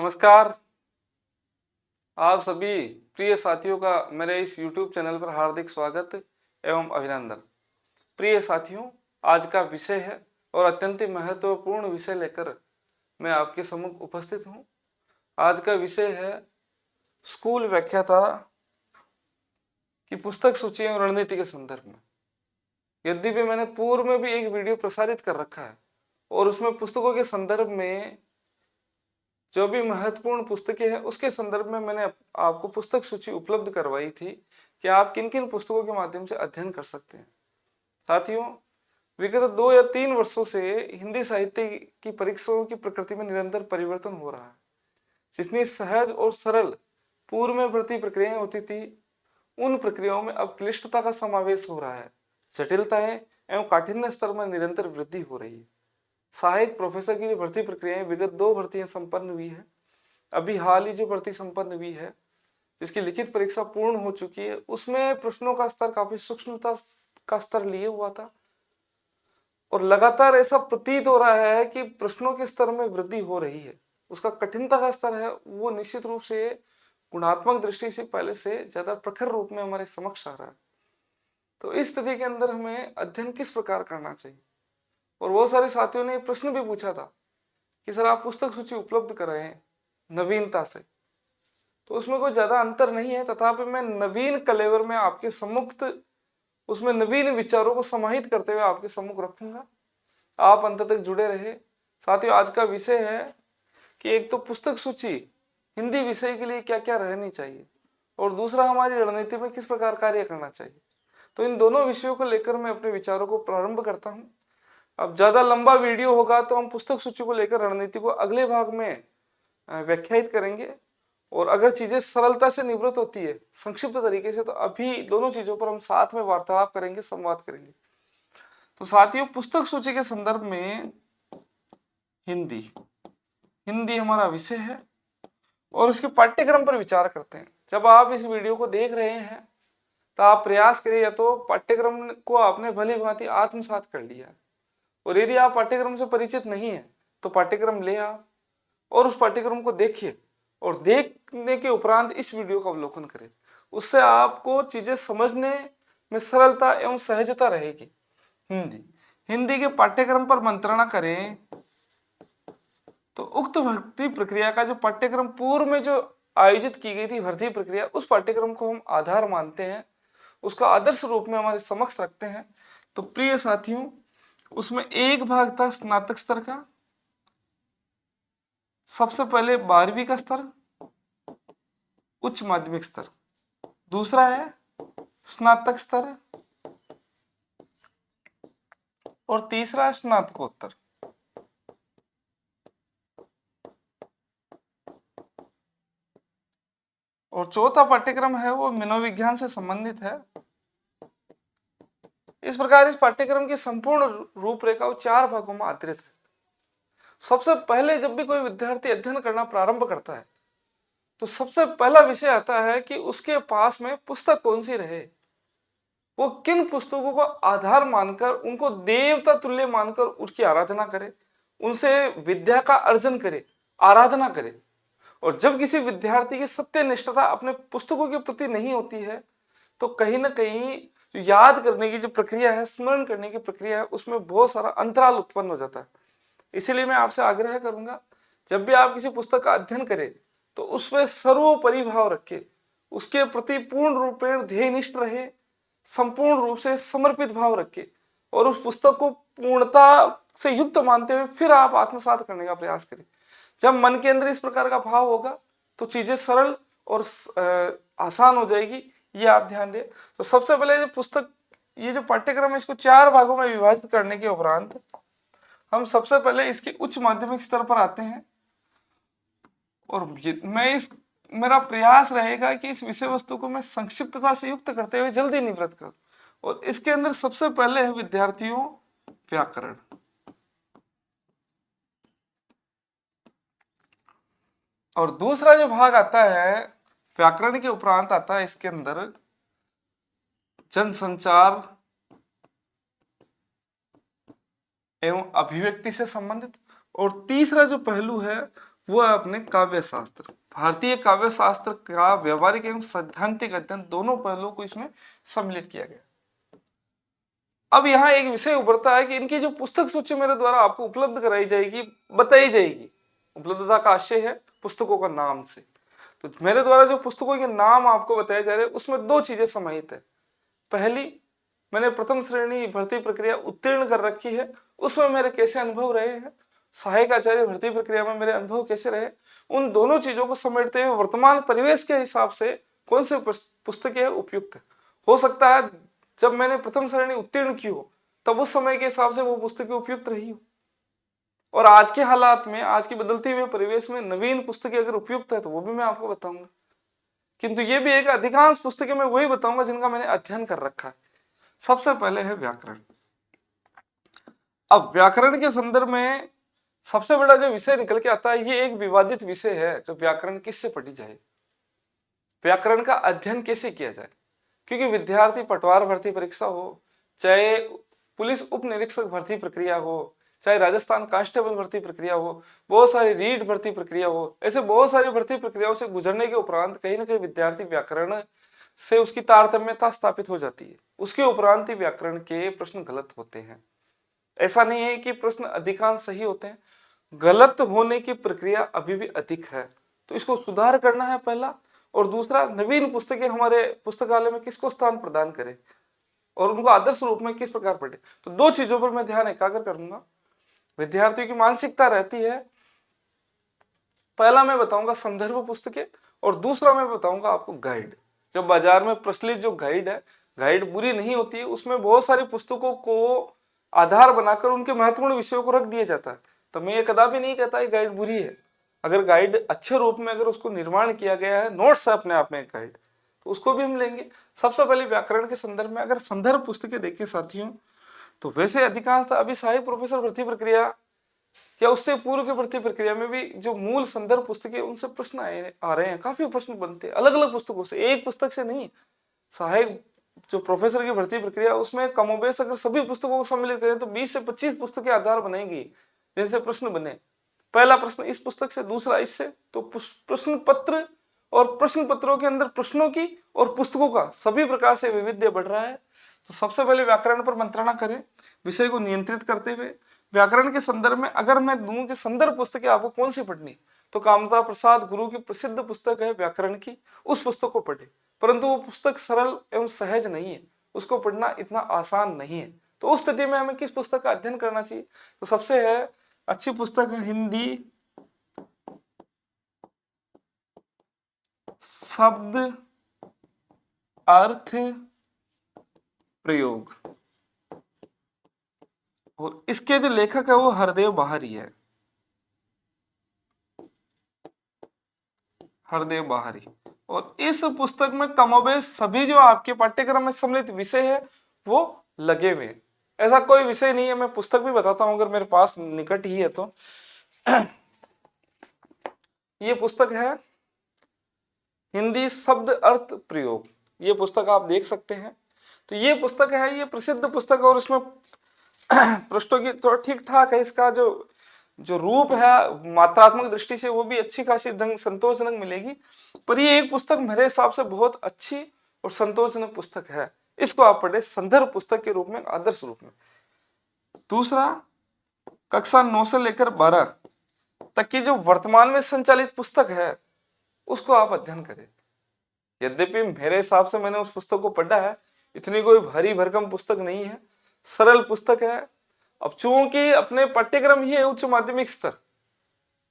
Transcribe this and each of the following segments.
नमस्कार। आप सभी प्रिय साथियों का मेरे इस YouTube चैनल पर हार्दिक स्वागत एवं अभिनंदन। प्रिय साथियों, आज का विषय है और अत्यंत महत्वपूर्ण विषय लेकर मैं आपके सम्मुख उपस्थित हूँ। आज का विषय है स्कूल व्याख्याता की पुस्तक सूची एवं रणनीति के संदर्भ में। यद्यपि मैंने पूर्व में भी एक वीडियो प्रसारित कर रखा है और उसमें पुस्तकों के संदर्भ में जो भी महत्वपूर्ण पुस्तकें हैं उसके संदर्भ में मैंने आपको पुस्तक सूची उपलब्ध करवाई थी कि आप किन किन पुस्तकों के माध्यम से अध्ययन कर सकते हैं। साथियों, विगत 2 या 3 वर्षों से हिंदी साहित्य की परीक्षाओं की प्रकृति में निरंतर परिवर्तन हो रहा है। जितनी सहज और सरल पूर्व में भर्ती प्रक्रियाएं होती थी, उन प्रक्रियाओं में अब क्लिष्टता का समावेश हो रहा है। जटिलताएं एवं काठिन्य स्तर में निरंतर वृद्धि हो रही है। सहायक प्रोफेसर की जो भर्ती प्रक्रियाएं विगत 2 भर्तियां संपन्न हुई है, अभी हाल ही जो भर्ती संपन्न हुई है जिसकी लिखित परीक्षा पूर्ण हो चुकी है, उसमें प्रश्नों का स्तर काफी सूक्ष्मता का स्तर लिए हुआ था और लगातार ऐसा प्रतीत हो रहा है कि प्रश्नों के स्तर में वृद्धि हो रही है। उसका कठिनता का स्तर है वो निश्चित रूप से गुणात्मक दृष्टि से पहले से ज्यादा प्रखर रूप में हमारे समक्ष आ रहा है। तो इस स्थिति के अंदर हमें अध्ययन किस प्रकार करना चाहिए, और बहुत सारे साथियों ने प्रश्न भी पूछा था कि सर आप पुस्तक सूची उपलब्ध कर रहे हैं नवीनता से, तो उसमें कोई ज्यादा अंतर नहीं है, तथापि मैं नवीन कलेवर में आपके सम्मुख उसमें नवीन विचारों को समाहित करते हुए आपके सम्मुख रखूंगा। आप अंत तक जुड़े रहे। साथियों, आज का विषय है कि एक तो पुस्तक सूची हिंदी विषय के लिए क्या क्या रहनी चाहिए और दूसरा हमारी रणनीति में किस प्रकार कार्य करना चाहिए। तो इन दोनों विषयों को लेकर मैं अपने विचारों को प्रारंभ करता हूँ। अब ज्यादा लंबा वीडियो होगा तो हम पुस्तक सूची को लेकर रणनीति को अगले भाग में व्याख्यायित करेंगे, और अगर चीजें सरलता से निवृत्त होती है संक्षिप्त तरीके से, तो अभी दोनों चीजों पर हम साथ में वार्तालाप करेंगे, संवाद करेंगे। तो साथियों, पुस्तक सूची के संदर्भ में हिंदी हिंदी हमारा विषय है और उसके पाठ्यक्रम पर विचार करते हैं। जब आप इस वीडियो को देख रहे हैं तो आप प्रयास करिए, या तो पाठ्यक्रम को आपने भली भांति आत्मसात कर लिया है, और यदि आप पाठ्यक्रम से परिचित नहीं है तो पाठ्यक्रम ले आप और उस पाठ्यक्रम को देखिए, और देखने के उपरांत इस वीडियो का अवलोकन करें। उससे आपको चीजें समझने में सरलता एवं सहजता रहेगी। हिंदी हिंदी के पाठ्यक्रम पर मंत्रणा करें तो उक्त भर्ती प्रक्रिया का जो पाठ्यक्रम पूर्व में जो आयोजित की गई थी भर्ती प्रक्रिया, उस पाठ्यक्रम को हम आधार मानते हैं, उसका आदर्श रूप में हमारे समक्ष रखते हैं। तो प्रिय साथियों, उसमें एक भाग था स्नातक स्तर का, सबसे पहले 12वीं का स्तर, उच्च माध्यमिक स्तर, दूसरा है स्नातक स्तर, और तीसरा है स्नातकोत्तर। और चौथा पाठ्यक्रम है वो मनोविज्ञान से संबंधित है। इस प्रकार इस पाठ्यक्रम की संपूर्ण रूपरेखा 4 भागों में आधारित है। सबसे पहले जब भी कोई विद्यार्थी अध्ययन करना प्रारंभ करता है तो सबसे पहला विषय आता है कि उसके पास में पुस्तक कौन सी रहे, वो किन पुस्तकों को आधार मानकर उनको देवता तुल्य मानकर उसकी आराधना करे, उनसे विद्या का अर्जन करे, आराधना करे। और जब किसी विद्यार्थी की सत्यनिष्ठता अपने पुस्तकों के प्रति नहीं होती है तो कहीं ना कहीं जो याद करने की जो प्रक्रिया है, स्मरण करने की प्रक्रिया है, उसमें बहुत सारा अंतराल उत्पन्न हो जाता है। इसीलिए मैं आपसे आग्रह करूंगा, जब भी आप किसी पुस्तक का अध्ययन करें तो उसमें सर्वोपरि भाव रखे, उसके प्रति पूर्ण रूपेण ध्येयनिष्ठ रहे, संपूर्ण रूप से समर्पित भाव रखे और उस पुस्तक को पूर्णता से युक्त मानते हुए फिर आप आत्मसात करने का प्रयास करें। जब मन के अंदर इस प्रकार का भाव होगा तो चीजें सरल और आसान हो जाएगी, ये आप ध्यान दें। तो सबसे पहले जो पुस्तक, ये जो पाठ्यक्रम है, इसको 4 भागों में विभाजित करने के उपरांत हम सबसे पहले इसके उच्च माध्यमिक स्तर पर आते हैं, और मेरा प्रयास रहेगा कि इस विषय वस्तु को मैं संक्षिप्तता से युक्त करते हुए जल्दी निवृत्त करूं। और इसके अंदर सबसे पहले है विद्यार्थियों व्याकरण, और दूसरा जो भाग आता है व्याकरण के उपरांत आता है इसके अंदर जनसंचार एवं अभिव्यक्ति से संबंधित, और तीसरा जो पहलू है वो है अपने काव्य शास्त्र। भारतीय काव्य शास्त्र का व्यवहारिक एवं सैद्धांतिक अध्ययन दोनों पहलुओं को इसमें सम्मिलित किया गया। अब यहाँ एक विषय उभरता है कि इनकी जो पुस्तक सूची मेरे द्वारा आपको उपलब्ध कराई जाएगी, बताई जाएगी, उपलब्धता का आशय है पुस्तकों का नाम से। तो मेरे द्वारा जो पुस्तकों के नाम आपको बताए जा रहे हैं उसमें दो चीजें समाहित है। पहली, मैंने प्रथम श्रेणी भर्ती प्रक्रिया उत्तीर्ण कर रखी है, उसमें मेरे कैसे अनुभव रहे हैं, सहायक आचार्य भर्ती प्रक्रिया में मेरे अनुभव कैसे रहे, उन दोनों चीजों को समेटते हुए वर्तमान परिवेश के हिसाब से कौन सी पुस्तकें उपयुक्त है। हो सकता है जब मैंने प्रथम श्रेणी उत्तीर्ण की हो तब उस समय के हिसाब से वो पुस्तकें उपयुक्त रही हो, और आज के हालात में, आज की बदलते हुए परिवेश में नवीन पुस्तकें अगर उपयुक्त है तो वो भी मैं आपको बताऊंगा। किंतु ये भी एक अधिकांश पुस्तकें मैं वही बताऊंगा जिनका मैंने अध्ययन कर रखा है। सबसे पहले है व्याकरण। अब व्याकरण के संदर्भ में सबसे बड़ा जो विषय निकल के आता है, ये एक विवादित विषय है कि व्याकरण किससे पढ़ी जाए, व्याकरण का अध्ययन कैसे किया जाए। क्योंकि विद्यार्थी पटवार भर्ती परीक्षा हो, चाहे पुलिस उप निरीक्षक भर्ती प्रक्रिया हो, चाहे राजस्थान कांस्टेबल भर्ती प्रक्रिया हो, बहुत सारी रीट भर्ती प्रक्रिया हो, ऐसे बहुत सारी भर्ती प्रक्रियाओं से गुजरने के उपरांत कहीं ना कहीं विद्यार्थी व्याकरण से उसकी तारतम्यता स्थापित हो जाती है। उसके उपरांत ही व्याकरण के प्रश्न गलत होते हैं। ऐसा नहीं है कि प्रश्न अधिकांश सही होते हैं, गलत होने की प्रक्रिया अभी भी अधिक है। तो इसको सुधार करना है पहला, और दूसरा, नवीन पुस्तकें हमारे पुस्तकालय में किसको स्थान प्रदान करें और उनको आदर्श रूप में किस प्रकार पढ़े। तो दो चीजों पर मैं ध्यान एकाग्र करूंगा। विद्यार्थियों की मानसिकता रहती है, पहला मैं बताऊंगा संदर्भ पुस्तकें, और दूसरा मैं बताऊंगा आपको गाइड। जो बाजार में प्रचलित जो गाइड है, गाइड बुरी नहीं होती है, उसमें बहुत सारी पुस्तकों को आधार बनाकर उनके महत्वपूर्ण विषयों को रख दिया जाता है। तो मैं ये कदापि नहीं कहता ये गाइड बुरी है। अगर गाइड अच्छे रूप में अगर उसको निर्माण किया गया है, नोट्स है अपने आप में एक गाइड, तो उसको भी हम लेंगे। सबसे पहले व्याकरण के संदर्भ में अगर संदर्भ पुस्तकें देखें साथियों, तो वैसे अधिकांश अभी सहायक प्रोफेसर भर्ती प्रक्रिया या उससे पूर्व की भर्ती प्रक्रिया में भी जो मूल संदर्भ पुस्तकें उनसे प्रश्न आ रहे हैं, काफी प्रश्न बनते हैं अलग अलग पुस्तकों से, एक पुस्तक से नहीं। सहायक जो प्रोफेसर की भर्ती प्रक्रिया उसमें कमोबेश अगर सभी पुस्तकों को सम्मिलित करें तो 20 से 25 पुस्तकें आधार बनेंगी जिनसे प्रश्न बने। पहला प्रश्न इस पुस्तक से, दूसरा इससे, तो प्रश्न पत्र और प्रश्न पत्रों के अंदर प्रश्नों की और पुस्तकों का सभी प्रकार से वैविध्य बढ़ रहा है। तो सबसे पहले व्याकरण पर मंत्रणा करें, विषय को नियंत्रित करते हुए। व्याकरण के संदर्भ में अगर मैं दूं कि संदर्भ पुस्तकें आपको कौन सी पढ़नी, तो कामता प्रसाद गुरु की प्रसिद्ध पुस्तक है व्याकरण की, उस पुस्तक को पढ़े। परंतु वो पुस्तक सरल एवं सहज नहीं है, उसको पढ़ना इतना आसान नहीं है। तो उस स्थिति में हमें किस पुस्तक का अध्ययन करना चाहिए, तो सबसे है अच्छी पुस्तक है हिंदी शब्द अर्थ प्रयोग, और इसके जो लेखक है वो हरदेव बाहरी है, हरदेव बाहरी। और इस पुस्तक में कमोबेश सभी जो आपके पाठ्यक्रम में सम्मिलित विषय है वो लगे हुए हैं। ऐसा कोई विषय नहीं है, मैं पुस्तक भी बताता हूं अगर मेरे पास निकट ही है तो। ये पुस्तक है हिंदी शब्द अर्थ प्रयोग, ये पुस्तक आप देख सकते हैं। तो ये पुस्तक है, ये प्रसिद्ध पुस्तक है, और इसमें पृष्ठों की थोड़ा ठीक ठाक है, इसका जो जो रूप है मात्रात्मक दृष्टि से वो भी अच्छी खासी ढंग संतोषजनक मिलेगी। पर ये एक पुस्तक मेरे हिसाब से बहुत अच्छी और संतोषजनक पुस्तक है, इसको आप पढ़े संदर्भ पुस्तक के रूप में, आदर्श रूप में। दूसरा, कक्षा 9 से लेकर 12 तक की जो वर्तमान में संचालित पुस्तक है उसको आप अध्ययन करें। यद्यपि मेरे हिसाब से मैंने उस पुस्तक को पढ़ा है, इतनी कोई भारी भरकम पुस्तक नहीं है, सरल पुस्तक है। अब चूंकि अपने पाठ्यक्रम ही है उच्च माध्यमिक स्तर,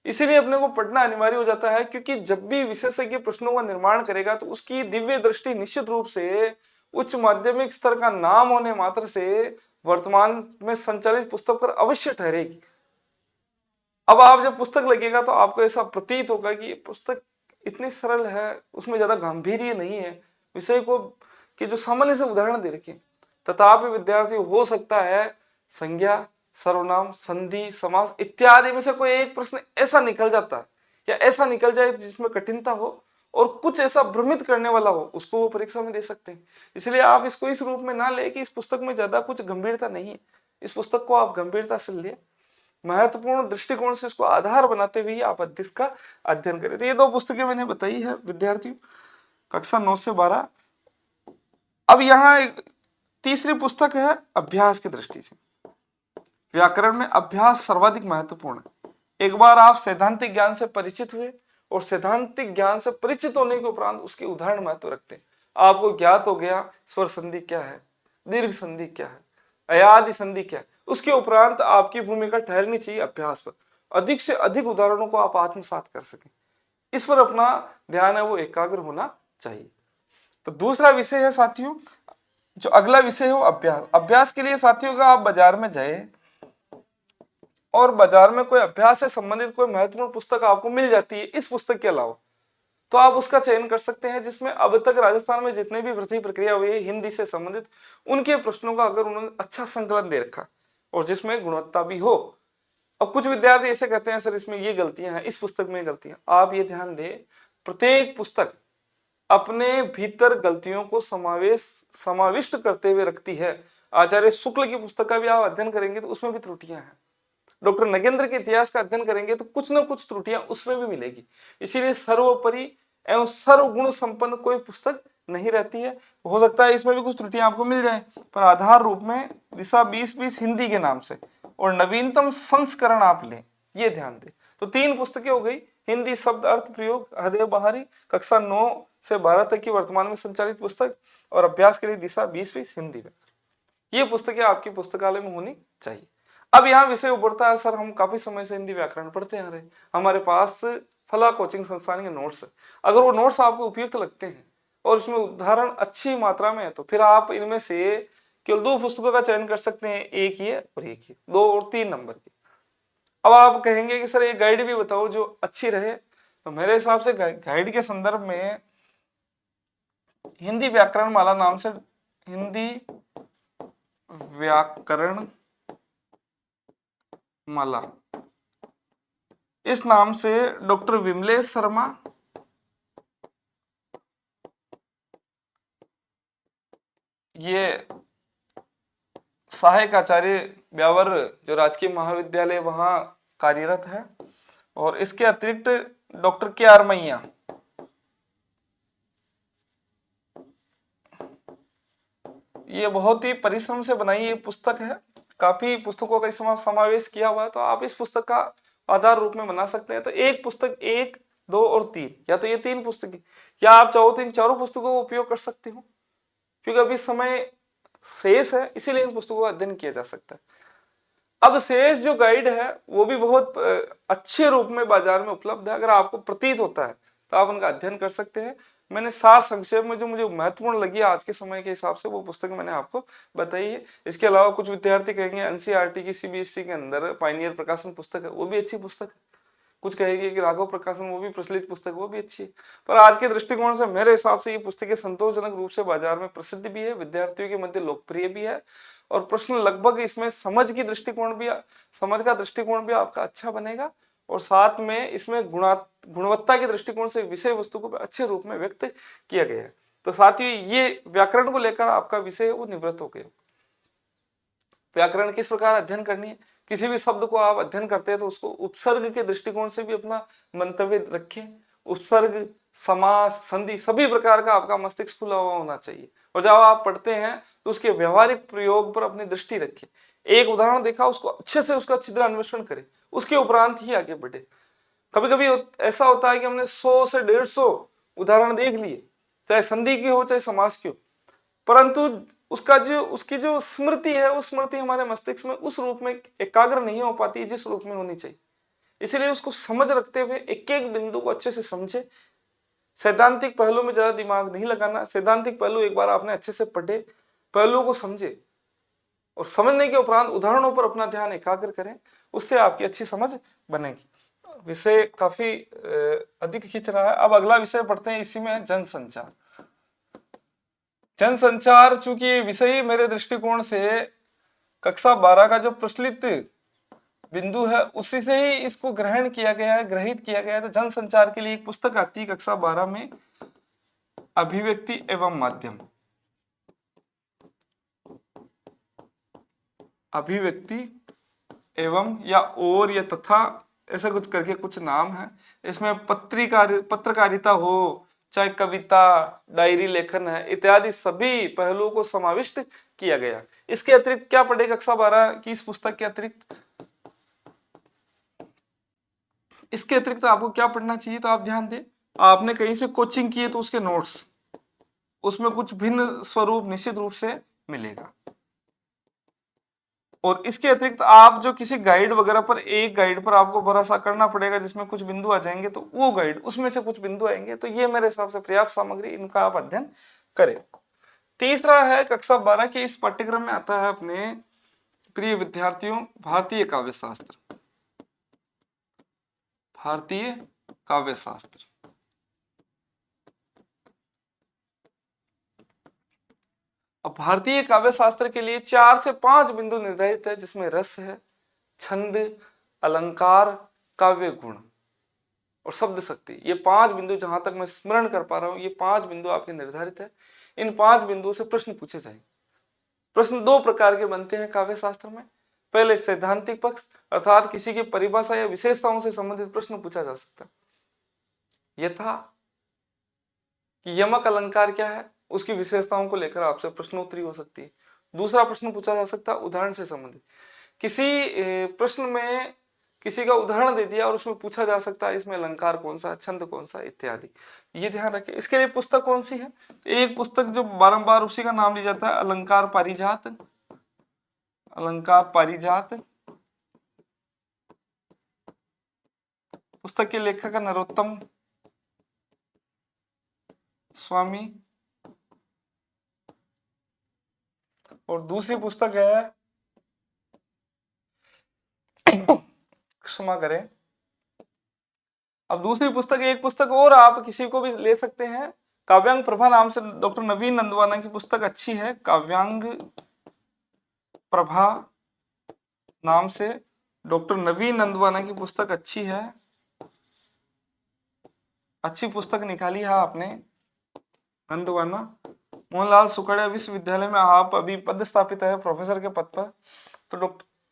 इसीलिए अपने को पढ़ना अनिवार्य हो जाता है, क्योंकि जब भी विशेषज्ञ प्रश्नों का निर्माण करेगा तो उसकी दिव्य दृष्टि निश्चित रूप से उच्च माध्यमिक स्तर का नाम होने मात्र से वर्तमान में संचालित पुस्तक पर अवश्य ठहरेगी। अब आप जब पुस्तक लगेगा तो आपको ऐसा प्रतीत होगा कि ये पुस्तक इतनी सरल है, उसमें ज्यादा गांभीर्य नहीं है, विषय को कि जो सामान्य से उदाहरण दे रखे, तथापि विद्यार्थी हो सकता है संज्ञा, सर्वनाम, संधि, समास इत्यादि में से कोई एक प्रश्न ऐसा निकल जाता है या ऐसा निकल जाए जिसमें कठिनता हो और कुछ ऐसा भ्रमित करने वाला हो, उसको वो परीक्षा में दे सकते हैं। इसलिए आप इसको इस रूप में ना ले कि इस पुस्तक में ज्यादा कुछ गंभीरता नहीं है, इस पुस्तक को आप गंभीरता से ले। महत्वपूर्ण दृष्टिकोण से इसको आधार बनाते हुए आप इसका अध्ययन करें। तो ये 2 पुस्तकें मैंने बताई है विद्यार्थियों, कक्षा 9 से 12। अब यहाँ एक तीसरी पुस्तक है अभ्यास की दृष्टि से। व्याकरण में अभ्यास सर्वाधिक महत्वपूर्ण है। एक बार आप सैद्धांतिक ज्ञान से परिचित हुए और सैद्धांतिक ज्ञान से परिचित होने के उपरांत उसके उदाहरण महत्व रखते हैं। आपको ज्ञात हो गया स्वर संधि क्या है, दीर्घ संधि क्या है, अयादि संधि क्या है, उसके उपरांत आपकी भूमिका ठहरनी चाहिए अभ्यास पर। अधिक से अधिक उदाहरणों को आप आत्मसात कर सकें, इस पर अपना ध्यान है वो एकाग्र होना चाहिए। तो दूसरा विषय है साथियों, जो अगला विषय है वो अभ्यास। अभ्यास के लिए साथियों का आप बाजार में जाए और बाजार में कोई अभ्यास से संबंधित कोई महत्वपूर्ण पुस्तक आपको मिल जाती है इस पुस्तक के अलावा, तो आप उसका चयन कर सकते हैं, जिसमें अब तक राजस्थान में जितने भी भर्ती प्रक्रिया हुई है हिंदी से संबंधित उनके प्रश्नों का अगर उन्होंने अच्छा संकलन दे रखा और जिसमें गुणवत्ता भी हो। अब कुछ विद्यार्थी ऐसे कहते हैं सर इसमें ये गलतियां हैं, इस पुस्तक में गलतियां। आप ये ध्यान दें, प्रत्येक पुस्तक अपने भीतर गलतियों को समाविष्ट करते हुए रखती है। आचार्य शुक्ल की पुस्तक का भी आप अध्ययन करेंगे तो उसमें भी त्रुटियां हैं। डॉक्टर नगेंद्र के इतिहास का अध्ययन करेंगे तो कुछ न कुछ त्रुटियां उसमें भी मिलेगी। इसीलिए सर्वोपरि एवं सर्वगुण संपन्न कोई पुस्तक नहीं रहती है। हो सकता है इसमें भी कुछ त्रुटियां आपको मिल जाएं, पर आधार रूप में दिशा 2020 हिंदी के नाम से और नवीनतम संस्करण आप लें, ये ध्यान दें। तो 3 पुस्तकें हो गई, हिंदी शब्द अर्थ प्रयोग हृदय बहारी कक्षा 9 से 12 तक की वर्तमान में संचालित पुस्तक, और अभ्यास के लिए दिशा 2020 हिंदी में। ये पुस्तकें आपकी पुस्तकालय में होनी चाहिए। अब यहाँ विषय उभरता है, सर हम काफी समय से हिंदी व्याकरण पढ़ते आ रहे, हमारे पास फला कोचिंग संस्थान के नोट्स है। अगर वो नोट्स आपको उपयुक्त लगते हैं और उसमें उदाहरण अच्छी मात्रा में है तो फिर आप इनमें से केवल 2 पुस्तकों का चयन कर सकते हैं, एक ये और एक ये, 2 और 3 नंबर की। अब आप कहेंगे कि सर एक गाइड भी बताओ जो अच्छी रहे, तो मेरे हिसाब से गाइड के संदर्भ में हिंदी व्याकरण माला नाम से, हिंदी व्याकरण माला इस नाम से डॉक्टर विमलेश शर्मा, ये सहायक आचार्य ब्यावर जो राजकीय महाविद्यालय वहां कार्यरत है, और इसके अतिरिक्त डॉक्टर के आर मैया, ये बहुत ही परिश्रम से बनाई ये पुस्तक है। काफी पुस्तकों का इसमें समावेश किया हुआ है, तो आप इस पुस्तक का आधार रूप में बना सकते हैं। तो एक पुस्तक 1, 2 और 3, या तो ये 3 पुस्तकें, या आप चाहो तो इन चारों पुस्तकों का उपयोग कर सकते हो, क्योंकि अभी समय शेष है इसीलिए इन पुस्तकों का अध्ययन किया जा सकता है। अब शेष जो गाइड है वो भी बहुत अच्छे रूप में बाजार में उपलब्ध है। अगर आपको प्रतीत होता है तो आप उनका अध्ययन कर सकते हैं। मैंने सार संक्षेप में जो मुझे महत्वपूर्ण लगी आज के समय के हिसाब से वो पुस्तक मैंने आपको बताई है। इसके अलावा कुछ विद्यार्थी कहेंगे एनसीईआरटी की सीबीएसई के अंदर पायनियर प्रकाशन पुस्तक है, वो भी अच्छी पुस्तक है। कुछ कहेंगे कि राघव प्रकाशन, वो भी प्रचलित पुस्तक, वो भी अच्छी है। पर आज के दृष्टिकोण से मेरे हिसाब से ये पुस्तकें संतोषजनक रूप से बाजार में प्रसिद्ध भी है, विद्यार्थियों के मध्य लोकप्रिय भी है, और प्रश्न लगभग इसमें समझ का दृष्टिकोण भी आपका अच्छा बनेगा, और साथ में इसमें गुणवत्ता के दृष्टिकोण से विषय वस्तु को अच्छे रूप में व्यक्त किया गया है। तो साथियों ये व्याकरण को लेकर आपका विषय वो निवृत्त हो गया। व्याकरण किस प्रकार अध्ययन करनी है, किसी भी शब्द को आप अध्ययन करते हैं तो उसको उपसर्ग के दृष्टिकोण से भी अपना मंतव्य रखें। उपसर्ग, समास, संधि, सभी प्रकार का आपका मस्तिष्क खुला हुआ होना चाहिए, और जब आप पढ़ते हैं तो उसके व्यवहारिक प्रयोग पर अपनी दृष्टि रखें। एक उदाहरण देखा उसको अच्छे से उसका छिद्र अन्वेषण करें, उसके उपरांत ही आगे बढ़े। कभी कभी ऐसा होता है कि हमने 100 से 150 उदाहरण देख लिए, चाहे संधि की हो चाहे समास की हो, परंतु उसकी जो स्मृति है उस स्मृति हमारे मस्तिष्क में उस रूप में एकाग्र नहीं हो पाती जिस रूप में होनी चाहिए। इसलिए उसको समझ रखते हुए एक एक बिंदु को अच्छे से समझे। सैद्धांतिक पहलू में ज्यादा दिमाग नहीं लगाना। सैद्धांतिक पहलू एक बार आपने अच्छे से पढ़े, पहलुओं को समझे और समझने के उपरांत उदाहरणों पर अपना ध्यान एकाग्र करें, उससे आपकी अच्छी समझ बनेगी। विषय काफी अधिक खींच रहा है। अब अगला विषय पढ़ते हैं, इसी में जनसंचार। जनसंचार चूंकि विषय मेरे दृष्टिकोण से कक्षा 12 का जो प्रचलित बिंदु है उसी से ही इसको ग्रहित किया गया है। तो जनसंचार के लिए एक पुस्तक आती है कक्षा 12 में, अभिव्यक्ति एवं माध्यम। अभिव्यक्ति एवं या और या तथा ऐसा कुछ करके कुछ नाम है। इसमें पत्रकारिता हो, चाहे कविता, डायरी लेखन है इत्यादि सभी पहलुओं को समाविष्ट किया गया। इसके अतिरिक्त क्या पढ़ेगा कक्षा 12 की इस पुस्तक के अतिरिक्त, इसके अतिरिक्त आपको क्या पढ़ना चाहिए, तो आप ध्यान दें, आपने कहीं से कोचिंग की है तो उसके नोट्स, उसमें कुछ भिन्न स्वरूप निश्चित रूप से मिलेगा। और इसके अतिरिक्त आप जो किसी गाइड वगैरह पर, एक गाइड पर आपको भरोसा करना पड़ेगा जिसमें कुछ बिंदु आ जाएंगे, तो वो गाइड उसमें से कुछ बिंदु आएंगे, तो ये मेरे हिसाब से पर्याप्त सामग्री, इनका आप अध्ययन करें। तीसरा है कक्षा 12 के इस पाठ्यक्रम में आता है अपने प्रिय विद्यार्थियों भारतीय काव्य शास्त्र। भारतीय काव्य शास्त्र, अब भारतीय काव्य शास्त्र के लिए 4 से 5 बिंदु निर्धारित है, जिसमें रस है, छंद, अलंकार, काव्य गुण और शब्द शक्ति। ये 5 बिंदु जहां तक मैं स्मरण कर पा रहा हूं, ये 5 बिंदु आपके निर्धारित है। इन 5 बिंदुओं से प्रश्न पूछे जाएंगे। प्रश्न 2 प्रकार के बनते हैं काव्य शास्त्र में। पहले सैद्धांतिक पक्ष, अर्थात किसी की परिभाषा या विशेषताओं से संबंधित प्रश्न पूछा जा सकता है। यथा कि यमक अलंकार क्या है, उसकी विशेषताओं को लेकर आपसे प्रश्नोत्तरी हो सकती है। दूसरा प्रश्न पूछा जा सकता है उदाहरण से संबंधित, किसी प्रश्न में किसी का उदाहरण दे दिया और उसमें पूछा जा सकता है इसमें अलंकार कौन सा, छंद कौन सा इत्यादि। ये ध्यान रखें। इसके लिए पुस्तक कौन सी है, एक पुस्तक जो बारंबार उसी का नाम लिया जाता है, अलंकार पारिजात। अलंकार पारिजात पुस्तक के लेखक है नरोत्तम स्वामी। और दूसरी पुस्तक है, क्षमा करें, अब दूसरी पुस्तक, एक पुस्तक और आप किसी को भी ले सकते हैं, काव्यांग प्रभा नाम से डॉक्टर नवीन नंदवाना की पुस्तक अच्छी है। काव्यांग प्रभा नाम से डॉक्टर नवीन नंदवाना की पुस्तक अच्छी है, अच्छी पुस्तक निकाली है आपने नंदवाना। मोहनलाल सुखड़िया विश्वविद्यालय में आप अभी पदस्थापित है प्रोफेसर के पद पर, तो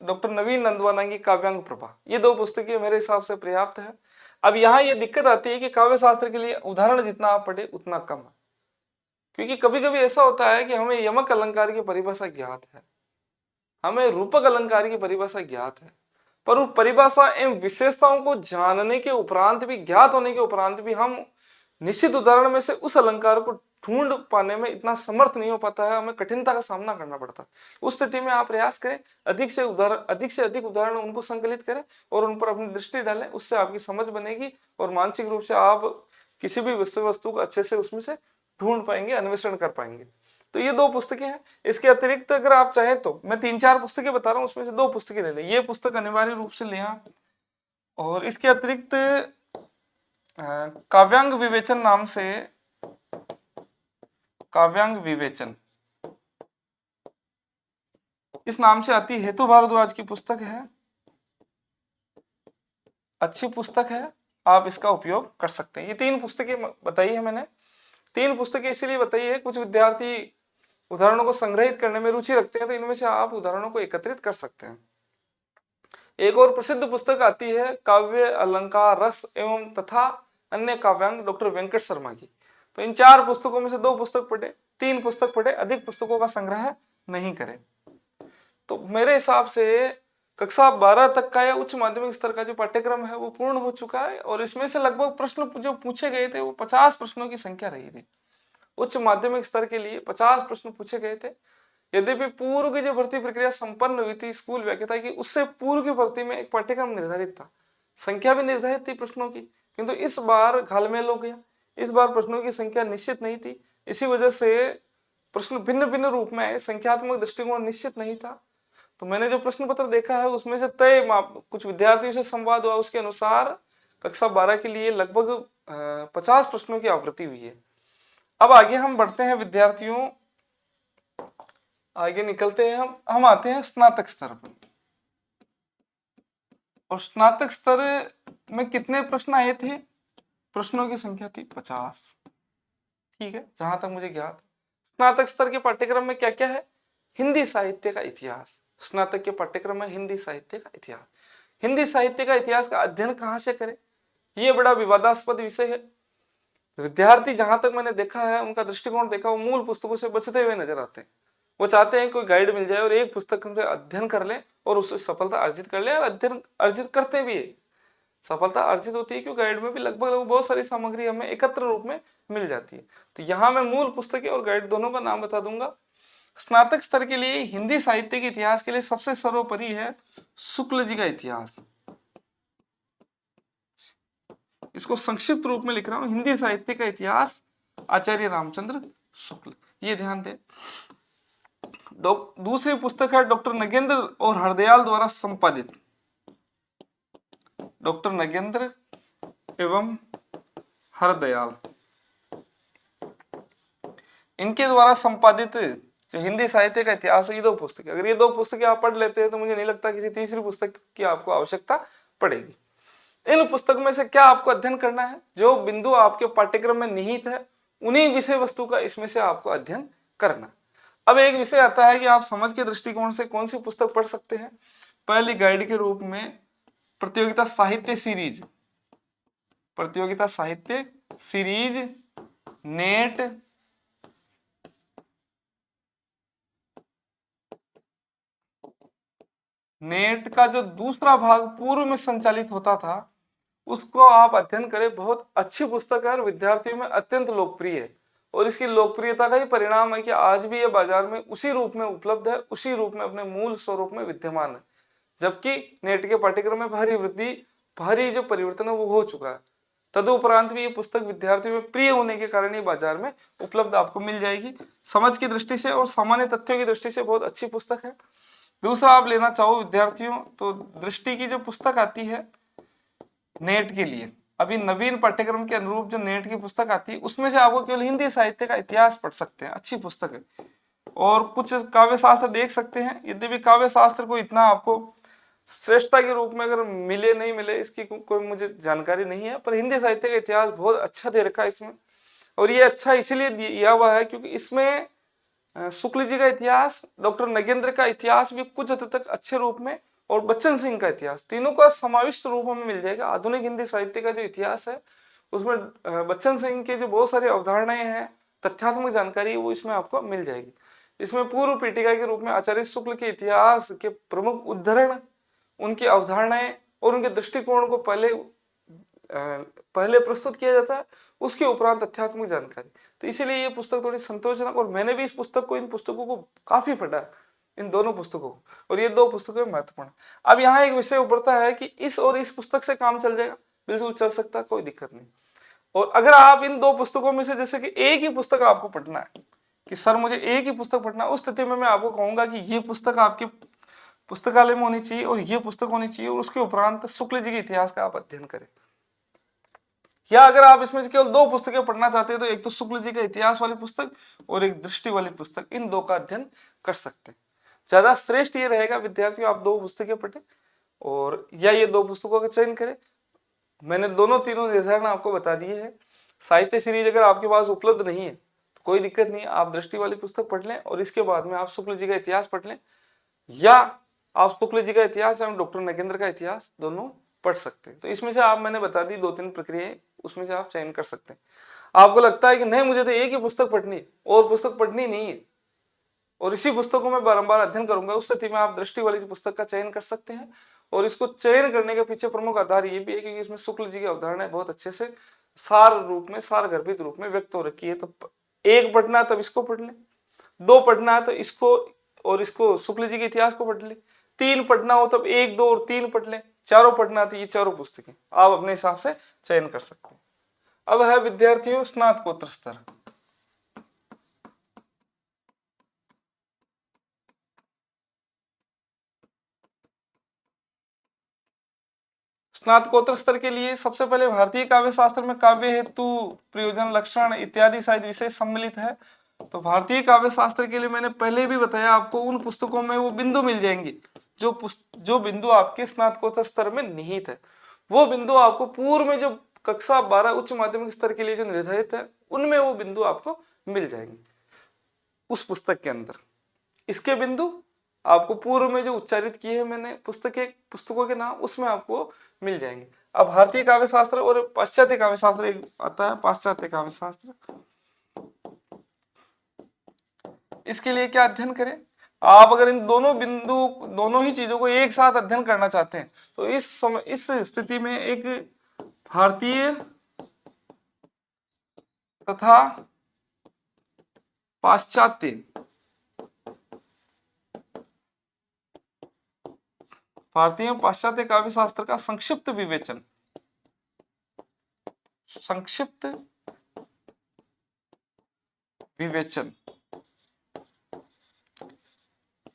डॉक्टर नवीन नंदवाना की काव्यांग प्रभा, ये 2 पुस्तकें मेरे हिसाब से पर्याप्त है। अब यहाँ ये दिक्कत आती है कि काव्य शास्त्र के लिए उदाहरण जितना आप पढ़े उतना कम है, क्योंकि कभी कभी ऐसा होता है कि हमें यमक अलंकार की परिभाषा ज्ञात है, हमें रूपक अलंकार की परिभाषा ज्ञात है, पर उस परिभाषा एवं विशेषताओं को जानने के उपरांत भी, ज्ञात होने के उपरांत भी हम निश्चित उदाहरण में से उस अलंकार को ढूंढ पाने में इतना समर्थ नहीं हो पाता है, हमें कठिनता का सामना करना पड़ता है। उस स्थिति में आप प्रयास करें, अधिक से अधिक उदाहरण उनको संकलित करें और उन पर अपनी दृष्टि डालें, उससे आपकी समझ बनेगी और मानसिक रूप से आप किसी भी विषय वस्तु को अच्छे से उसमें से ढूंढ पाएंगे, अन्वेषण कर पाएंगे। तो ये 2 पुस्तकें हैं। इसके अतिरिक्त अगर आप चाहें तो मैं 3-4 पुस्तकें बता रहा हूँ, उसमें से 2 पुस्तकें ले लें, ये पुस्तक अनिवार्य रूप से लें आप। और इसके अतिरिक्त काव्यांग विवेचन नाम से, काव्यांग विवेचन इस नाम से आती हेतु भारद्वाज की पुस्तक है, अच्छी पुस्तक है, आप इसका उपयोग कर सकते हैं। ये 3 पुस्तकें बताई है मैंने। 3 पुस्तकें इसीलिए बताई है, कुछ विद्यार्थी उदाहरणों को संग्रहित करने में रुचि रखते हैं, तो इनमें से आप उदाहरणों को एकत्रित कर सकते हैं। एक और प्रसिद्ध पुस्तक आती है काव्य अलंकार रस एवं तथा अन्य काव्यांग, डॉक्टर वेंकट शर्मा की। तो इन 4 पुस्तकों में से 2 पुस्तक पढ़े, 3 पुस्तक पढ़े, अधिक पुस्तकों का संग्रह नहीं करें। तो मेरे हिसाब से कक्षा 12 तक का या उच्च माध्यमिक स्तर का जो पाठ्यक्रम है वो पूर्ण हो चुका है, और इसमें से लगभग प्रश्न जो पूछे गए थे वो 50 प्रश्नों की संख्या रही थी। उच्च माध्यमिक स्तर के लिए 50 प्रश्न पूछे गए थे। यद्यपि पूर्व की जो भर्ती प्रक्रिया संपन्न हुई थी स्कूल व्याख्याता की, उससे पूर्व की भर्ती में एक पाठ्यक्रम निर्धारित था, संख्या भी निर्धारित थी प्रश्नों की, किंतु इस बार घालमेल हो गया। इस बार प्रश्नों की संख्या निश्चित नहीं थी, इसी वजह से प्रश्न भिन्न भिन्न रूप में आए, संख्यात्मक दृष्टिकोण निश्चित नहीं था। तो मैंने जो प्रश्न पत्र देखा है उसमें से तय कुछ विद्यार्थियों से संवाद हुआ, उसके अनुसार कक्षा 12 के लिए लगभग 50 प्रश्नों की आवृत्ति हुई है। अब आगे हम बढ़ते हैं विद्यार्थियों, आगे निकलते हैं हम आते हैं स्नातक स्तर पर। और स्नातक स्तर में कितने प्रश्न आए थे, प्रश्नों की संख्या थी 50। ठीक है, जहां तक मुझे ज्ञात। स्नातक स्तर के पाठ्यक्रम में क्या क्या है, हिंदी साहित्य का इतिहास, स्नातक के पाठ्यक्रम में हिंदी साहित्य का इतिहास। हिंदी साहित्य का इतिहास का अध्ययन कहाँ से करें, ये बड़ा विवादास्पद विषय है। विद्यार्थी जहां तक मैंने देखा है, उनका दृष्टिकोण देखा, वो मूल पुस्तकों से बचते हुए नजर आते हैं। वो चाहते हैं कोई गाइड मिल जाए और एक पुस्तक से अध्ययन कर ले और उससे सफलता अर्जित कर ले, और अध्ययन अर्जित करते भी है। सफलता अर्जित होती है क्योंकि गाइड में भी लगभग बहुत सारी सामग्री हमें एकत्र रूप में मिल जाती है। तो यहाँ मैं मूल पुस्तकें और गाइड दोनों का नाम बता दूंगा। स्नातक स्तर के लिए हिंदी साहित्य के इतिहास के लिए सबसे सर्वोपरि है शुक्ल जी का इतिहास। इसको संक्षिप्त रूप में लिख रहा हूं, हिंदी साहित्य का इतिहास, आचार्य रामचंद्र शुक्ल, ये ध्यान दें। दूसरी पुस्तक है डॉक्टर नगेंद्र और हरदयाल द्वारा संपादित, डॉक्टर नगेंद्र एवं हरदयाल, इनके द्वारा संपादित जो हिंदी साहित्य का इतिहास है, ये दो पुस्तकें। अगर ये दो पुस्तकें आप पढ़ लेते हैं तो मुझे नहीं लगता किसी तीसरी पुस्तक की आपको आवश्यकता पड़ेगी। इन पुस्तक में से क्या आपको अध्ययन करना है, जो बिंदु आपके पाठ्यक्रम में निहित है, उन्हीं विषय वस्तु का इसमें से आपको अध्ययन करना। अब एक विषय आता है कि आप समझ के दृष्टिकोण से कौन सी पुस्तक पढ़ सकते हैं। पहली गाइड के रूप में प्रतियोगिता साहित्य सीरीज, प्रतियोगिता साहित्य सीरीज नेट का जो दूसरा भाग पूर्व में संचालित होता था, उसको आप अध्ययन करें। बहुत अच्छी पुस्तक है और विद्यार्थियों में अत्यंत लोकप्रिय है, और इसकी लोकप्रियता का ही परिणाम है कि आज भी यह बाजार में उसी रूप में उपलब्ध है, उसी रूप में अपने मूल स्वरूप में विद्यमान है। जबकि नेट के पाठ्यक्रम में भारी वृद्धि, भारी जो परिवर्तन है वो हो चुका है। तदुपरांत भी ये पुस्तक विद्यार्थियों में प्रिय होने के कारण ही बाजार में उपलब्ध आपको मिल जाएगी। समझ की दृष्टि से और सामान्य तथ्यों की दृष्टि से बहुत अच्छी पुस्तक है। दूसरा आप लेना चाहो विद्यार्थियों तो दृष्टि की जो पुस्तक आती है नेट के लिए, अभी नवीन पाठ्यक्रम के अनुरूप जो नेट की पुस्तक आती है, उसमें से आपको केवल हिंदी साहित्य का इतिहास पढ़ सकते हैं। अच्छी पुस्तक है। और कुछ काव्य शास्त्र देख सकते हैं, यद्यपि काव्य शास्त्र को इतना आपको श्रेष्ठता के रूप में अगर मिले नहीं मिले इसकी कोई मुझे जानकारी नहीं है, पर हिंदी साहित्य का इतिहास बहुत अच्छा दे रखा है इसमें। और ये अच्छा इसीलिए दिया हुआ है क्योंकि इसमें शुक्ल जी का इतिहास, डॉक्टर नगेंद्र का इतिहास भी कुछ हद तक अच्छे रूप में, और बच्चन सिंह का इतिहास, तीनों का समाविष्ट रूप में मिल जाएगा। आधुनिक हिंदी साहित्य का जो इतिहास है उसमें बच्चन सिंह के जो बहुत सारी अवधारणाएं हैं, तथ्यात्मक जानकारी, वो इसमें आपको मिल जाएगी। इसमें पूर्व पीठिका के रूप में आचार्य शुक्ल के इतिहास के प्रमुख उद्धरण, उनकी अवधारणाएं और उनके दृष्टिकोण को पहले प्रस्तुत किया जाता है, उसके उपरांत तथ्यात्मक जानकारी। तो इसीलिए ये पुस्तक थोड़ी संतोषजनक, और मैंने भी इस पुस्तक को, इन पुस्तकों को काफी पढ़ा, इन दोनों पुस्तकों को, और ये दो पुस्तकें महत्वपूर्ण। अब यहाँ एक विषय उभरता है कि इस और इस पुस्तक से काम चल जाएगा, बिल्कुल चल सकता है, कोई दिक्कत नहीं। और अगर आप इन दो पुस्तकों में से जैसे कि एक ही पुस्तक आपको पढ़ना है कि सर मुझे एक ही पुस्तक पढ़ना है, उस स्थिति में मैं आपको कहूंगा कि ये पुस्तक आपके पुस्तकालय में होनी चाहिए और ये पुस्तक होनी चाहिए, और उसके उपरांत शुक्ल जी के इतिहास का आप अध्ययन करें। या अगर आप इसमें से केवल दो पुस्तकें पढ़ना चाहते हैं तो एक तो शुक्ल जी का इतिहास वाली पुस्तक और एक दृष्टि वाली पुस्तक, इन दो का अध्ययन कर सकते हैं। ज्यादा श्रेष्ठ ये रहेगा विद्यार्थियों आप दो पुस्तकें पढ़ें, और या ये दो पुस्तकों का चयन करें। मैंने दोनों तीनों निर्धारण आपको बता दिए हैं। साहित्य सीरीज अगर आपके पास उपलब्ध नहीं है तो कोई दिक्कत नहीं, आप दृष्टि वाली पुस्तक पढ़ लें और इसके बाद में आप शुक्ल जी का इतिहास पढ़ लें, या आप शुक्ल जी का इतिहास या डॉक्टर नगेंद्र का इतिहास दोनों पढ़ सकते हैं। तो इसमें से आप, मैंने बता दी दो तीन प्रक्रियाएं, उसमें से आप चयन कर सकते हैं। आपको लगता है कि नहीं मुझे तो एक ही पुस्तक पढ़नी है और पुस्तक पढ़नी नहीं है और इसी पुस्तक को मैं बारंबार अध्ययन करूंगा, उस स्थिति में आप दृष्टि वाली पुस्तक का चयन कर सकते हैं। और इसको चयन करने के पीछे प्रमुख आधार ये भी है कि इसमें शुक्ल जी की अवधारणाएं बहुत अच्छे से सार रूप में, सार गर्भित रूप में व्यक्त हो रखी है। तो एक पढ़ना है तब इसको पढ़ लें, दो पढ़ना है तो इसको और इसको शुक्ल जी के इतिहास को पढ़ लें, तीन पढ़ना हो तब एक, दो और तीन पढ़ लें, चारों पढ़ना तो ये चारों पुस्तकें आप अपने हिसाब से चयन कर सकते हैं। अब है विद्यार्थियों स्नातकोत्तर स्तर। स्नातकोत्तर स्तर के लिए सबसे पहले भारतीय काव्य शास्त्र में काव्य हेतु, प्रयोजन, लक्षण इत्यादि शायद विषय सम्मिलित है। तो भारतीय काव्य शास्त्र के लिए मैंने पहले भी बताया आपको, उन पुस्तकों में वो बिंदु मिल जाएंगे जो बिंदु आपके स्नातकोत्तर स्तर में निहित है। वो बिंदु आपको पूर्व में जो कक्षा 12 उच्च माध्यमिक स्तर के लिए जो निर्धारित है, उनमें वो बिंदु आपको मिल जाएंगे उस पुस्तक के अंदर। इसके बिंदु आपको पूर्व में जो उच्चारित किए हैं मैंने पुस्तकों के नाम, उसमें आपको मिल जाएंगे। अब भारतीय काव्य शास्त्र और पाश्चात्य काव्य शास्त्र एक आता है, पाश्चात्य काव्य शास्त्र। इसके लिए क्या अध्ययन करें? आप अगर इन दोनों ही चीजों को एक साथ अध्ययन करना चाहते हैं तो इस स्थिति में एक भारतीय तथा पाश्चात्य भारतीय पाश्चात्य काव्य शास्त्र का संक्षिप्त विवेचन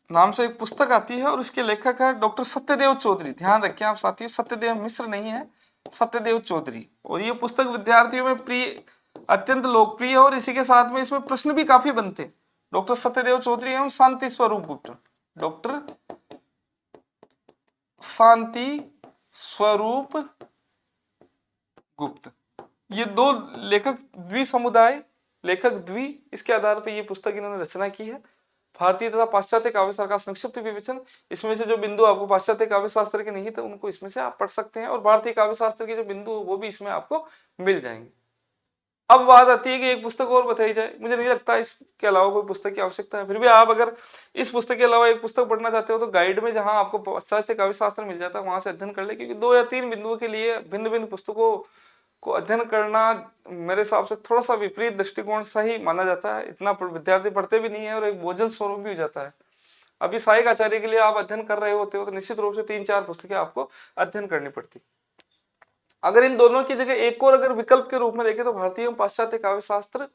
नाम से एक पुस्तक आती है और उसके लेखक है डॉक्टर सत्यदेव चौधरी। ध्यान रखें आप साथियों, सत्यदेव मिश्र नहीं है, सत्यदेव चौधरी। और ये पुस्तक विद्यार्थियों में अत्यंत लोकप्रिय है और इसी के साथ में इसमें प्रश्न भी काफी बनते। डॉक्टर सत्यदेव चौधरी एवं शांति स्वरूप गुप्त। डॉक्टर शांति स्वरूप गुप्त, ये दो लेखक द्वि, इसके आधार पर ये पुस्तक इन्होंने रचना की है। भारतीय तथा पाश्चात्य काव्य शास्त्र का संक्षिप्त विवेचन। इसमें से जो बिंदु आपको पाश्चात्य काव्य शास्त्र के नहीं थे उनको इसमें से आप पढ़ सकते हैं, और भारतीय काव्य शास्त्र के जो बिंदु वो भी इसमें आपको मिल जाएंगे। अब बात आती है कि एक पुस्तक और बताई जाए। मुझे नहीं लगता इसके अलावा कोई पुस्तक की आवश्यकता है, फिर भी आप अगर इस पुस्तक के अलावा एक पुस्तक पढ़ना चाहते हो तो गाइड में जहां आपको पाश्चात्य काव्य शास्त्र मिल जाता है वहां से अध्ययन कर ले, क्योंकि 2 या 3 बिंदुओं के लिए भिन्न भिन्न पुस्तकों को अध्ययन करना मेरे हिसाब से थोड़ा सा विपरीत दृष्टिकोण सही माना जाता है। इतना विद्यार्थी पढ़ते भी नहीं है और एक बोझल स्वरूप भी हो जाता है। अभी सहायक आचार्य के लिए आप अध्ययन कर रहे होते हो तो निश्चित रूप से 3-4 पुस्तकें आपको अध्ययन करनी पड़ती। अगर इन दोनों की जगह एक और अगर विकल्प के रूप में देखें तो भारतीय एवं पाश्चात्य काव्य शास्त्र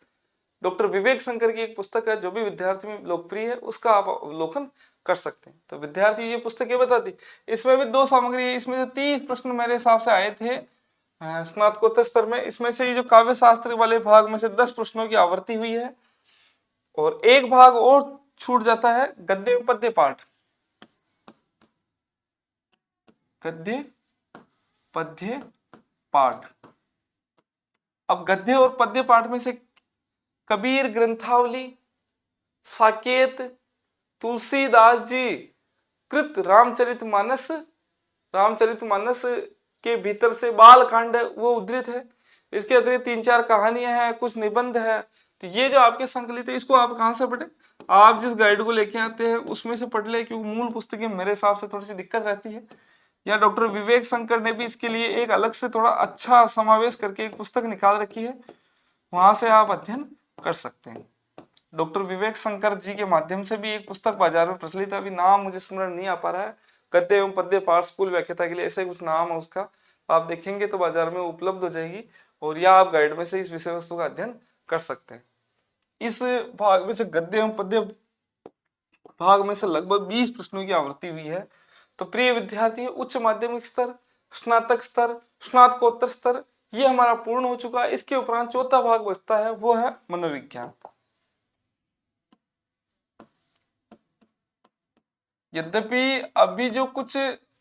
डॉक्टर विवेक शंकर की एक पुस्तक है जो भी विद्यार्थी में लोकप्रिय है, उसका आप अवलोकन कर सकते हैं। तो विद्यार्थी ये पुस्तक ये बताती, इसमें भी 2 सामग्री है। इसमें से 30 प्रश्न मेरे हिसाब से आए थे स्नातकोत्तर स्तर में। इसमें से ये जो काव्य शास्त्र वाले भाग में से 10 प्रश्नों की आवृत्ति हुई है और एक भाग और छूट जाता है, गद्य एवं पद्य पाठ। गद्य पद्य पाठ। अब गद्य और पद्य पाठ में से कबीर ग्रंथावली, साकेत, तुलसीदास जी कृत रामचरितमानस के भीतर से बालकांड वो उद्धृत है। इसके अतिरिक्त 3-4 कहानियां हैं, कुछ निबंध है। तो ये जो आपके संकलित है इसको आप कहां से पढ़े? आप जिस गाइड को लेके आते हैं उसमें से पढ़ ले, क्योंकि मूल पुस्तकें मेरे हिसाब से थोड़ी सी दिक्कत रहती है। या डॉक्टर विवेक शंकर ने भी इसके लिए एक अलग से थोड़ा अच्छा समावेश करके एक पुस्तक निकाल रखी है, वहां से आप अध्ययन कर सकते हैं। डॉक्टर विवेक शंकर जी के माध्यम से भी एक पुस्तक बाजार में प्रचलित है, अभी नाम मुझे स्मरण नहीं आ पा रहा है, गद्य एवं पद्य पाठ स्कूल व्याख्याता के लिए, ऐसे कुछ नाम है उसका। आप देखेंगे तो बाजार में उपलब्ध हो जाएगी, और या आप गाइड में से इस विषय वस्तु का अध्ययन कर सकते हैं। इस भाग में से गद्य एवं पद्य भाग में से लगभग 20 प्रश्नों की आवृत्ति हुई है। तो प्रिय विद्यार्थी, उच्च माध्यमिक स्तर, स्नातक स्तर, स्नातकोत्तर स्तर ये हमारा पूर्ण हो चुका है। इसके उपरांत चौथा भाग बचता है, वो है मनोविज्ञान। यद्यपि अभी जो कुछ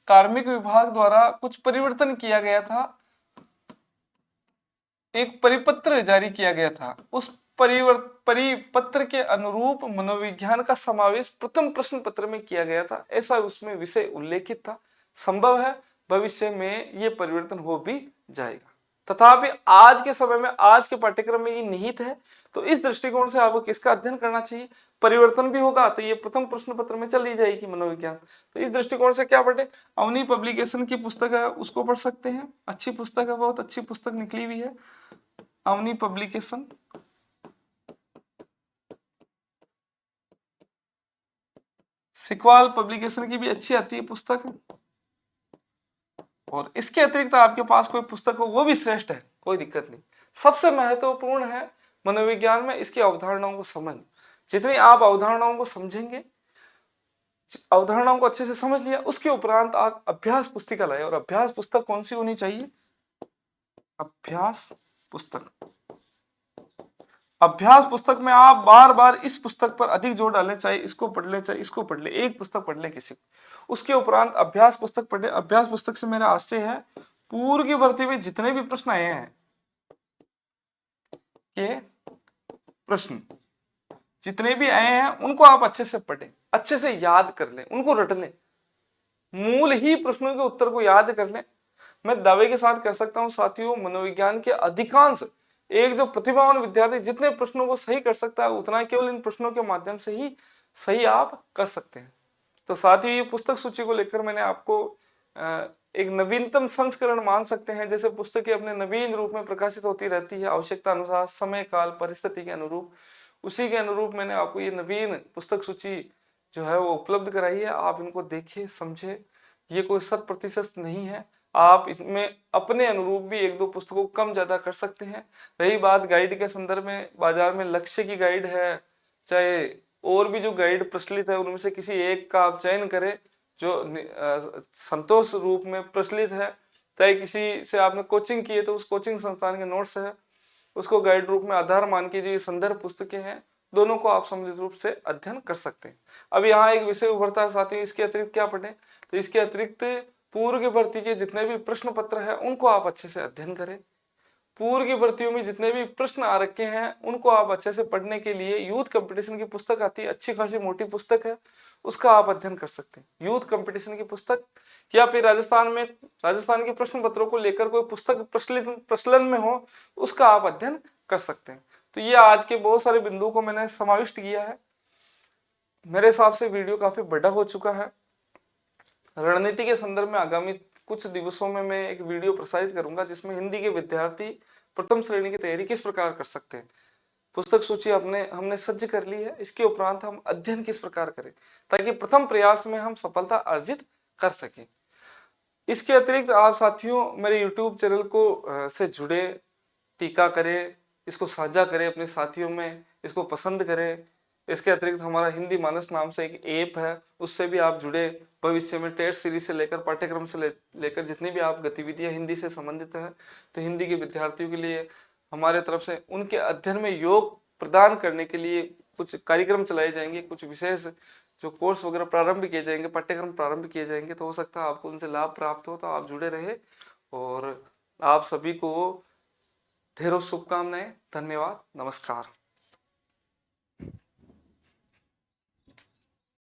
कार्मिक विभाग द्वारा कुछ परिवर्तन किया गया था, एक परिपत्र जारी किया गया था, उस परिपत्र के अनुरूप मनोविज्ञान का समावेश प्रथम प्रश्न पत्र में किया गया था, ऐसा उसमें विषय उल्लेखित था। संभव है भविष्य में ये परिवर्तन हो भी जाएगा, तथापि आज के समय में, आज के पाठ्यक्रम में ये निहित है। तो इस दृष्टिकोण से आपको किसका अध्ययन करना चाहिए? परिवर्तन भी होगा तो ये प्रथम प्रश्न पत्र में चली जाएगी मनोविज्ञान। तो इस दृष्टिकोण से क्या पढ़े? अवनी पब्लिकेशन की पुस्तक है उसको पढ़ सकते हैं, अच्छी पुस्तक है, बहुत अच्छी पुस्तक निकली हुई है अवनी पब्लिकेशन। सिकवाल पब्लिकेशन की भी अच्छी आती है पुस्तक, और इसके अतिरिक्त आपके पास कोई पुस्तक हो वो भी श्रेष्ठ है, कोई दिक्कत नहीं। सबसे महत्वपूर्ण है मनोविज्ञान में इसकी अवधारणाओं को समझ। जितनी आप अवधारणाओं को समझेंगे, अवधारणाओं को अच्छे से समझ लिया, उसके उपरांत आप अभ्यास पुस्तिका लाए। और अभ्यास पुस्तक कौन सी होनी चाहिए? अभ्यास पुस्तक। अभ्यास पुस्तक में आप बार बार इस पुस्तक पर अधिक जोर डालें, चाहे इसको पढ़ ले चाहे इसको पढ़ ले, एक पुस्तक पढ़ ले किसी को, उसके उपरांत अभ्यास पुस्तक पढ़े। अभ्यास पुस्तक से मेरा आशय है पूर्व की भर्ती में जितने भी प्रश्न आए हैं, ये प्रश्न जितने भी आए हैं उनको आप अच्छे से पढ़ें, अच्छे से याद कर लें, उनको रट लें, मूल ही प्रश्नों के उत्तर को याद कर लें। मैं दावे के साथ कह सकता हूं साथियों, मनोविज्ञान के अधिकांश एक जो प्रतिभावान विद्यार्थी जितने प्रश्नों को सही कर सकता है उतना केवल इन प्रश्नों के माध्यम से ही सही आप कर सकते हैं। तो साथियों ये पुस्तक सूची को लेकर मैंने आपको एक नवीनतम संस्करण मान सकते हैं। जैसे पुस्तकें अपने नवीन रूप में प्रकाशित होती रहती है आवश्यकता अनुसार, समय काल परिस्थिति के अनुरूप, उसी के अनुरूप मैंने आपको ये नवीन पुस्तक सूची जो है वो उपलब्ध कराई है। आप इनको देखिए, समझे, ये कोई 100% नहीं है, आप इसमें अपने अनुरूप भी एक दो पुस्तकों को कम ज्यादा कर सकते हैं। रही बात गाइड के संदर्भ में, बाजार में लक्ष्य की गाइड है, चाहे और भी जो गाइड प्रचलित है उनमें से किसी एक का आप चयन करें जो संतोष रूप में प्रचलित है। चाहे किसी से आपने कोचिंग की है तो उस कोचिंग संस्थान के नोट्स है उसको गाइड रूप में आधार मान के जो ये संदर्भ पुस्तकें हैं दोनों को आप सम्मिलित रूप से अध्ययन कर सकते हैं। अब यहाँ एक विषय उभरता है साथियों, इसके अतिरिक्त क्या पढ़ें, तो इसके अतिरिक्त पूर्व की भर्ती के जितने भी प्रश्न पत्र है उनको आप अच्छे से अध्ययन करें। पूर्व की भर्तियों में जितने भी प्रश्न आ रखे हैं उनको आप अच्छे से पढ़ने के लिए यूथ कंपटीशन की पुस्तक आती है, अच्छी खासी मोटी पुस्तक है, उसका आप अध्ययन कर सकते हैं। यूथ कंपटीशन की पुस्तक या फिर राजस्थान के प्रश्न पत्रों को लेकर कोई पुस्तक प्रचलन में हो उसका आप अध्ययन कर सकते हैं। तो ये आज के बहुत सारे बिंदुओं को मैंने समाविष्ट किया है। मेरे हिसाब से वीडियो काफी बड़ा हो चुका है। रणनीति के संदर्भ में आगामी कुछ दिवसों में मैं एक वीडियो प्रसारित करूंगा जिसमें हिंदी के विद्यार्थी प्रथम श्रेणी की तैयारी किस प्रकार कर सकते हैं। पुस्तक सूची हमने सज्ज कर ली है, इसके उपरांत हम अध्ययन किस प्रकार करें ताकि प्रथम प्रयास में हम सफलता अर्जित कर सकें। इसके अतिरिक्त आप साथियों मेरे YouTube चैनल को से जुड़े, टीका करें, इसको साझा करें अपने साथियों में, इसको पसंद करें। इसके अतिरिक्त हमारा हिंदी मानस नाम से एक ऐप है, उससे भी आप जुड़े। भविष्य में टेस्ट सीरीज से लेकर पाठ्यक्रम से लेकर जितनी भी आप गतिविधियां हिंदी से संबंधित है तो हिंदी के विद्यार्थियों के लिए हमारे तरफ से उनके अध्ययन में योग प्रदान करने के लिए कुछ कार्यक्रम चलाए जाएंगे, कुछ विशेष जो कोर्स वगैरह प्रारंभ किए जाएंगे, पाठ्यक्रम प्रारंभ किए जाएंगे। तो हो सकता है आपको उनसे लाभ प्राप्त हो, तो आप जुड़े रहे। और आप सभी को ढेरों शुभकामनाएं। धन्यवाद, नमस्कार।